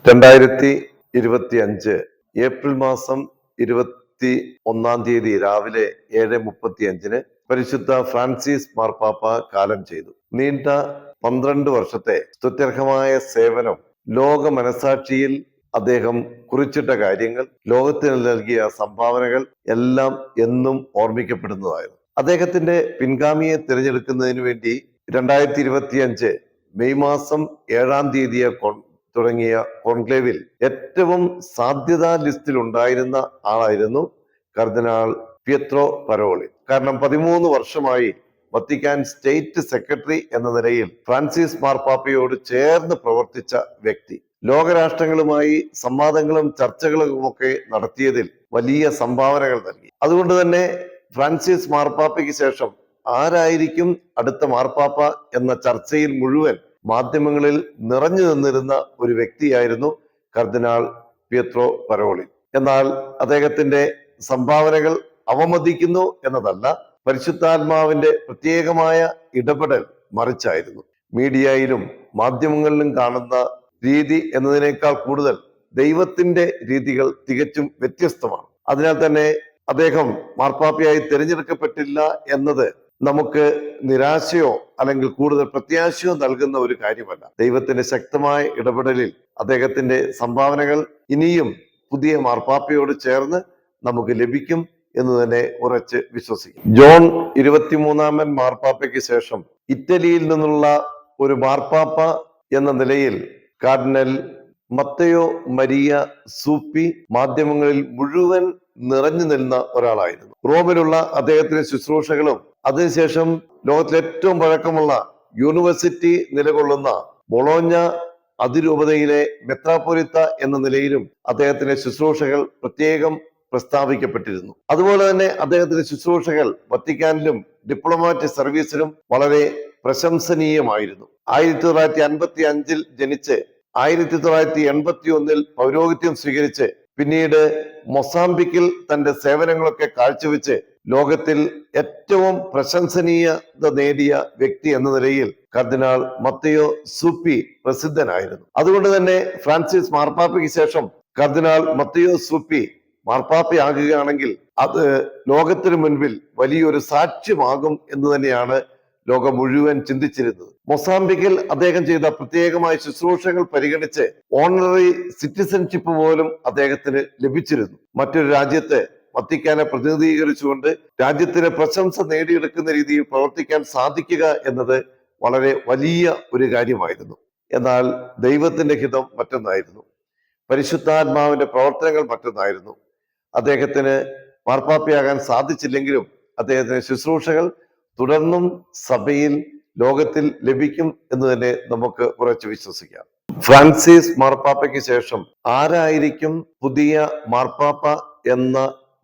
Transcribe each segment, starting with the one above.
2025 April മാസം 21 രാവിലെ 7:35 പരിശുദ്ധ ഫ്രാൻസിസ് മാർപ്പാപ്പ കാലം ചെയ്തു. നീണ്ട 12 വർഷത്തെ സ്തുത്യർഹമായ സേവനം, ലോക മനസാക്ഷിയിൽ അദ്ദേഹം കുറിച്ചിട്ട കാര്യങ്ങൾ, ലോകത്തിന് നൽകിയ സംഭാവനകൾ എല്ലാം എന്നും ഓർമ്മിക്കപ്പെടുന്നതായിരുന്നു. അദ്ദേഹത്തിന്റെ പിൻഗാമിയെ തിരഞ്ഞെടുക്കുന്നതിന് വേണ്ടി 2025 മെയ് മാസം 7-ാം തീയതിയെ തുടങ്ങിയ കോൺക്ലേവിൽ ഏറ്റവും സാധ്യതാ ലിസ്റ്റിൽ ഉണ്ടായിരുന്ന ആളായിരുന്നു കർദിനാൾ പിയത്രോ പരോളിൻ. കാരണം 13 വർഷമായി വത്തിക്കാൻ സ്റ്റേറ്റ് സെക്രട്ടറി എന്ന നിലയിൽ ഫ്രാൻസിസ് മാർപ്പാപ്പയോട് ചേർന്ന് പ്രവർത്തിച്ച വ്യക്തി. ലോകരാഷ്ട്രങ്ങളുമായി സംവാദങ്ങളും ചർച്ചകളുമൊക്കെ നടത്തിയതിൽ വലിയ സംഭാവനകൾ നൽകി. അതുകൊണ്ട് തന്നെ ഫ്രാൻസിസ് മാർപ്പാപ്പയ്ക്ക് ശേഷം ആരായിരിക്കും അടുത്ത മാർപ്പാപ്പ എന്ന ചർച്ചയിൽ മുഴുവൻ മാധ്യമങ്ങളിൽ നിറഞ്ഞു നിന്നിരുന്ന ഒരു വ്യക്തിയായിരുന്നു കർദിനാൾ പിയത്രോ പരോളിൻ. എന്നാൽ അദ്ദേഹത്തിന്റെ സംഭാവനകൾ അവമതിക്കുന്നു എന്നതല്ല, പരിശുദ്ധാത്മാവിന്റെ പ്രത്യേകമായ ഇടപെടൽ മറിച്ചായിരുന്നു. മീഡിയയിലും മാധ്യമങ്ങളിലും കാണുന്ന രീതി എന്നതിനേക്കാൾ കൂടുതൽ ദൈവത്തിന്റെ രീതികൾ തികച്ചും വ്യത്യസ്തമാണ്. അതിനാൽ തന്നെ അദ്ദേഹം മാർപ്പാപ്പയായി തിരഞ്ഞെടുക്കപ്പെട്ടില്ല എന്നത് നമുക്ക് നിരാശയോ അല്ലെങ്കിൽ കൂടുതൽ പ്രത്യാശയോ നൽകുന്ന ഒരു കാര്യമല്ല. ദൈവത്തിന്റെ ശക്തമായ ഇടപെടലിൽ അദ്ദേഹത്തിന്റെ സംഭാവനകൾ ഇനിയും പുതിയ മാർപ്പാപ്പയോട് ചേർന്ന് നമുക്ക് ലഭിക്കും എന്ന് തന്നെ ഉറച്ച് വിശ്വസിക്കും. ജോൺ 23-ാമൻ മാർപ്പാപ്പയ്ക്ക് ശേഷം ഇറ്റലിയിൽ നിന്നുള്ള ഒരു മാർപ്പാപ്പ എന്ന നിലയിൽ കാർഡിനൽ മത്തയോ മരിയ സൂപ്പി മാധ്യമങ്ങളിൽ മുഴുവൻ നിറഞ്ഞു നിന്ന ഒരാളായിരുന്നു. റോമിലുള്ള അദ്ദേഹത്തിന്റെ ശുശ്രൂഷകളും അതിനുശേഷം ലോകത്തിലെ ഏറ്റവും പഴക്കമുള്ള യൂണിവേഴ്സിറ്റി നിലകൊള്ളുന്ന ബൊളോഞ്ഞ അതിരൂപതയിലെ മെത്രാപ്പൊലിത്ത എന്ന നിലയിലും അദ്ദേഹത്തിന്റെ ശുശ്രൂഷകൾ പ്രത്യേകം പ്രസ്താവിക്കപ്പെട്ടിരുന്നു. അതുപോലെ തന്നെ അദ്ദേഹത്തിന്റെ ശുശ്രൂഷകൾ വത്തിക്കാനിലും ഡിപ്ലോമാറ്റിക് സർവീസിലും വളരെ പ്രശംസനീയമായിരുന്നു. 1955 ജനിച്ച് 1981 പൗരോഹിത്യം സ്വീകരിച്ച് പിന്നീട് മൊസാംബിക്കിൽ തന്റെ സേവനങ്ങളൊക്കെ കാഴ്ചവെച്ച് ലോകത്തിൽ ഏറ്റവും പ്രശംസനീയത നേടിയ വ്യക്തി എന്ന നിലയിൽ കർദിനാൾ മത്തയോ സൂപ്പി പ്രസിദ്ധനായിരുന്നു. അതുകൊണ്ട് തന്നെ ഫ്രാൻസിസ് മാർപ്പാപ്പയ്ക്ക് ശേഷം കർദിനാൾ മത്തയോ സൂപ്പി മാർപ്പാപ്പയാകുകയാണെങ്കിൽ അത് ലോകത്തിനു മുൻപിൽ വലിയൊരു സാക്ഷ്യമാകും എന്ന് തന്നെയാണ് ലോകം മുഴുവൻ ചിന്തിച്ചിരുന്നത്. മൊസാംബിക്കിൽ അദ്ദേഹം ചെയ്ത പ്രത്യേകമായ ശുശ്രൂഷകൾ പരിഗണിച്ച് ഓണററി സിറ്റിസൺഷിപ്പ് പോലും അദ്ദേഹത്തിന് ലഭിച്ചിരുന്നു. മറ്റൊരു രാജ്യത്ത് വത്തിക്കാനെ പ്രതിനിധീകരിച്ചുകൊണ്ട് രാജ്യത്തിന് പ്രശംസ നേടിയെടുക്കുന്ന രീതിയിൽ പ്രവർത്തിക്കാൻ സാധിക്കുക എന്നത് വളരെ വലിയ ഒരു കാര്യമായിരുന്നു. എന്നാൽ ദൈവത്തിന്റെ ഹിതം മറ്റൊന്നായിരുന്നു, പരിശുദ്ധാത്മാവിന്റെ പ്രവർത്തനങ്ങൾ മറ്റൊന്നായിരുന്നു. അദ്ദേഹത്തിന് മാർപ്പാപ്പയാകാൻ സാധിച്ചില്ലെങ്കിലും അദ്ദേഹത്തിന്റെ ശുശ്രൂഷകൾ തുടർന്നും സഭയിൽ ലോകത്തിൽ ലഭിക്കും എന്ന് തന്നെ നമുക്ക് ഉറച്ചു വിശ്വസിക്കാം. ഫ്രാൻസിസ് മാർപ്പാപ്പയ്ക്ക് ശേഷം ആരായിരിക്കും പുതിയ മാർപ്പാപ്പ എന്ന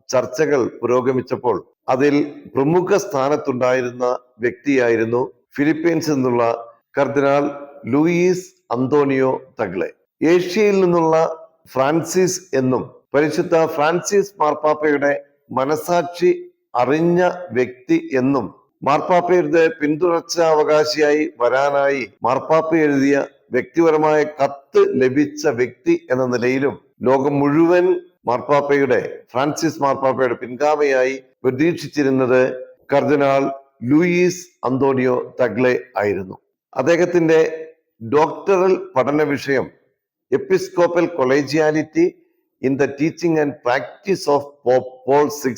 ചർച്ചകൾ പുരോഗമിച്ചപ്പോൾ അതിൽ പ്രമുഖ സ്ഥാനത്തുണ്ടായിരുന്ന വ്യക്തിയായിരുന്നു ഫിലിപ്പീൻസിൽ നിന്നുള്ള കർദിനാൾ ലൂയിസ് അന്തോണിയോ തഗ്ലെ. ഏഷ്യയിൽ നിന്നുള്ള ഫ്രാൻസിസ് എന്നും പരിശുദ്ധ ഫ്രാൻസിസ് മാർപ്പാപ്പയുടെ മനസാക്ഷി അറിഞ്ഞ വ്യക്തി എന്നും മാർപ്പാപ്പയുടെ പിന്തുടർച്ചാവകാശിയായി വരാനായി മാർപ്പാപ്പ എഴുതിയ വ്യക്തിപരമായ കത്ത് ലഭിച്ച വ്യക്തി എന്ന നിലയിലും ലോകം മുഴുവൻ ഫ്രാൻസിസ് മാർപ്പാപ്പയുടെ പിൻഗാമിയായി പ്രതീക്ഷിച്ചിരുന്നത് കർദിനാൾ ലൂയിസ് അന്തോണിയോ തഗ്ലെ ആയിരുന്നു. അദ്ദേഹത്തിന്റെ ഡോക്ടറൽ പഠന വിഷയം episcopal collegiality in the teaching and practice of Pope Paul VI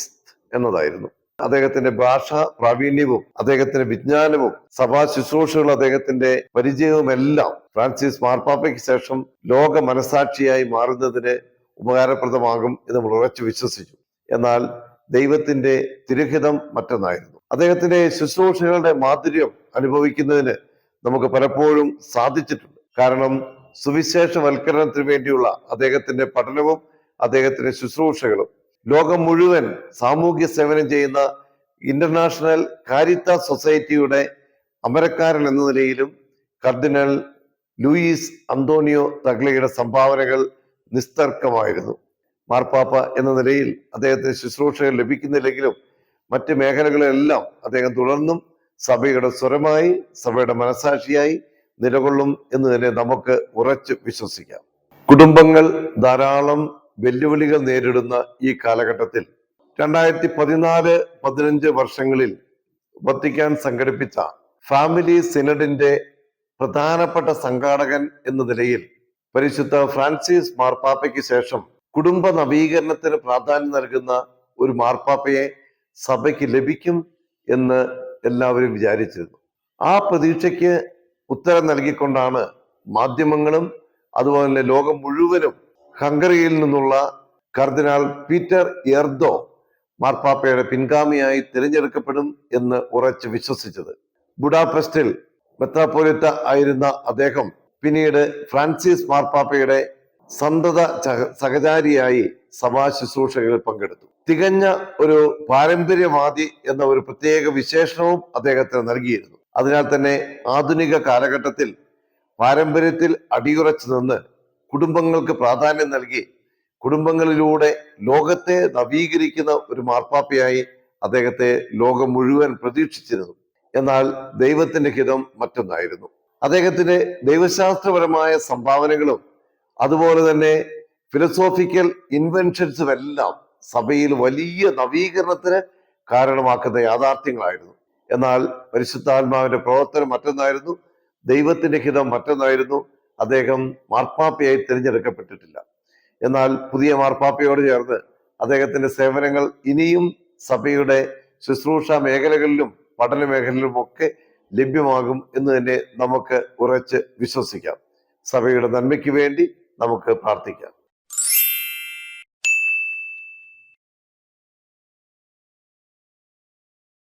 എന്നതായിരുന്നു. അദ്ദേഹത്തിന്റെ ഭാഷാ പ്രാവീണ്യവും അദ്ദേഹത്തിന്റെ വിജ്ഞാനവും സഭാ ശുശ്രൂഷകളും അദ്ദേഹത്തിന്റെ പരിചയവും എല്ലാം ഫ്രാൻസിസ് മാർപ്പാപ്പയ്ക്ക് ശേഷം ലോക മനസാക്ഷിയായി മാറുന്നതിന് ഉപകാരപ്രദമാകും എന്ന് നമ്മൾ ഉറച്ചു വിശ്വസിച്ചു. എന്നാൽ ദൈവത്തിന്റെ തിരുഹിതം മറ്റൊന്നായിരുന്നു. അദ്ദേഹത്തിന്റെ ശുശ്രൂഷകളുടെ മാധുര്യം അനുഭവിക്കുന്നതിന് നമുക്ക് പലപ്പോഴും സാധിച്ചിട്ടുണ്ട്. കാരണം സുവിശേഷവൽക്കരണത്തിന് വേണ്ടിയുള്ള അദ്ദേഹത്തിന്റെ പഠനവും അദ്ദേഹത്തിന്റെ ശുശ്രൂഷകളും ലോകം മുഴുവൻ സാമൂഹ്യ സേവനം ചെയ്യുന്ന ഇന്റർനാഷണൽ കാരിത്താസ് സൊസൈറ്റിയുടെ അമരക്കാരൻ എന്ന നിലയിലും കർദിനാൾ ലൂയിസ് അന്തോണിയോ തഗ്ലെയുടെ സംഭാവനകൾ നിസ്തർക്കമായിരുന്നു. മാർപ്പാപ്പ എന്ന നിലയിൽ അദ്ദേഹത്തിന് ശുശ്രൂഷകൾ ലഭിക്കുന്നില്ലെങ്കിലും മറ്റ് മേഖലകളിലെല്ലാം അദ്ദേഹം തുടർന്നും സഭയുടെ സ്വരമായി, സഭയുടെ മനസാക്ഷിയായി നിലകൊള്ളും എന്ന് തന്നെ നമുക്ക് ഉറച്ചു വിശ്വസിക്കാം. കുടുംബങ്ങൾ ധാരാളം വെല്ലുവിളികൾ നേരിടുന്ന ഈ കാലഘട്ടത്തിൽ 2014-15 വർഷങ്ങളിൽ വത്തിക്കാൻ സംഘടിപ്പിച്ച ഫാമിലി സിനഡിന്റെ പ്രധാനപ്പെട്ട സംഘാടകൻ എന്ന നിലയിൽ പരിശുദ്ധ ഫ്രാൻസിസ് മാർപ്പാപ്പയ്ക്ക് ശേഷം കുടുംബ നവീകരണത്തിന് പ്രാധാന്യം നൽകുന്ന ഒരു മാർപ്പാപ്പയെ സഭയ്ക്ക് ലഭിക്കും എന്ന് എല്ലാവരും വിചാരിച്ചിരുന്നു. ആ പ്രതീക്ഷയ്ക്ക് ഉത്തരം നൽകിക്കൊണ്ടാണ് മാധ്യമങ്ങളും അതുപോലെ തന്നെ ലോകം മുഴുവനും ഹംഗറിയിൽ നിന്നുള്ള കർദിനാൾ പീറ്റർ എർദോ മാർപ്പാപ്പയുടെ പിൻഗാമിയായി തിരഞ്ഞെടുക്കപ്പെടും എന്ന് ഉറച്ചു വിശ്വസിച്ചത്. ബുഡാപെസ്റ്റിൽ മെത്രാപ്പോലിത്ത ആയിരുന്ന അദ്ദേഹം പിന്നീട് ഫ്രാൻസിസ് മാർപ്പാപ്പയുടെ സന്തത സഹചാരിയായി സഭാ ശുശ്രൂഷകളിൽ പങ്കെടുത്തു. തികഞ്ഞ ഒരു പാരമ്പര്യവാദി എന്ന ഒരു പ്രത്യേക വിശേഷണവും അദ്ദേഹത്തിന് നൽകിയിരുന്നു. അതിനാൽ തന്നെ ആധുനിക കാലഘട്ടത്തിൽ പാരമ്പര്യത്തിൽ അടിയുറച്ചു നിന്ന് കുടുംബങ്ങൾക്ക് പ്രാധാന്യം നൽകി കുടുംബങ്ങളിലൂടെ ലോകത്തെ നവീകരിക്കുന്ന ഒരു മാർപ്പാപ്പയായി അദ്ദേഹത്തെ ലോകം മുഴുവൻ പ്രതീക്ഷിച്ചിരുന്നു. എന്നാൽ ദൈവത്തിന്റെ ഹിതം മറ്റൊന്നായിരുന്നു. അദ്ദേഹത്തിന്റെ ദൈവശാസ്ത്രപരമായ സംഭാവനകളും അതുപോലെ തന്നെ ഫിലോസോഫിക്കൽ ഇൻവെൻഷൻസും എല്ലാം സഭയിൽ വലിയ നവീകരണത്തിന് കാരണമാക്കുന്ന യാഥാർത്ഥ്യങ്ങളായിരുന്നു. എന്നാൽ പരിശുദ്ധാത്മാവിന്റെ പ്രവർത്തനം മറ്റൊന്നായിരുന്നു, ദൈവത്തിന്റെ ഹിതം മറ്റൊന്നായിരുന്നു. അദ്ദേഹം മാർപ്പാപ്പയായി തിരഞ്ഞെടുക്കപ്പെട്ടിട്ടില്ല. എന്നാൽ പുതിയ മാർപ്പാപ്പയോട് ചേർന്ന് അദ്ദേഹത്തിന്റെ സേവനങ്ങൾ ഇനിയും സഭയുടെ ശുശ്രൂഷ മേഖലകളിലും പഠന മേഖലയിലും ഒക്കെ ലഭ്യമാകും എന്ന് തന്നെ നമുക്ക് ഉറച്ച് വിശ്വസിക്കാം. സഭയുടെ നന്മയ്ക്ക് വേണ്ടി നമുക്ക് പ്രാർത്ഥിക്കാം.